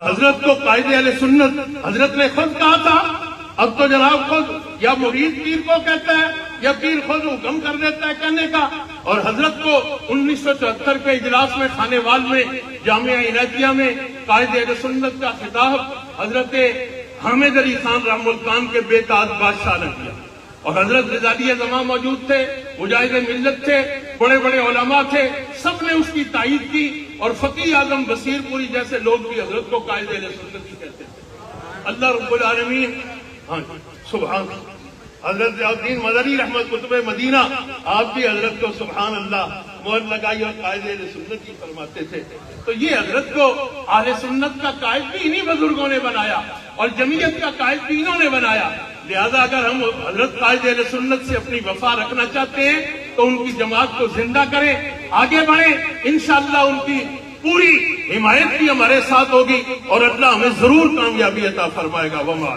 حضرت کو قائد اہل سنت حضرت نے خود کہا تھا. اب تو جناب خود یا مرید پیر کو کہتا ہے یا پیر خود حکم کر دیتا ہے کہنے کا. اور حضرت کو 1974 کے اجلاس میں خانے وال میں جامعہ عنایتیہ میں قائد اہل سنت کا خطاب حضرت حامد علی خان رحم الخان کے بے تاج بادشاہ نے کیا. اور حضرت غزالی زمان موجود تھے, مجاہد ملت تھے, بڑے بڑے علماء تھے, سب نے اس کی تائید کی. اور فقیہ اعظم بصیر پوری جیسے لوگ بھی حضرت کو قائد اہل سنت ہی کہتے تھے. اللہ رب العالمین, ہاں سبحان حضرت ضیاء الدین مدنی رحمت قطب مدینہ, آپ بھی حضرت کو سبحان اللہ مہر لگائی اور قائد اہل سنت ہی فرماتے تھے. تو یہ حضرت کو اہل سنت کا قائد بھی انہی بزرگوں نے بنایا اور جمعیت کا قائد بھی انہوں نے بنایا. لہذا اگر ہم حضرت قائد اہل سنت سے اپنی وفا رکھنا چاہتے ہیں تو ان کی جماعت کو زندہ کریں, آگے بڑھیں. انشاءاللہ ان کی پوری حمایت بھی ہمارے ساتھ ہوگی اور اللہ ہمیں ضرور کامیابی عطا فرمائے گا. وما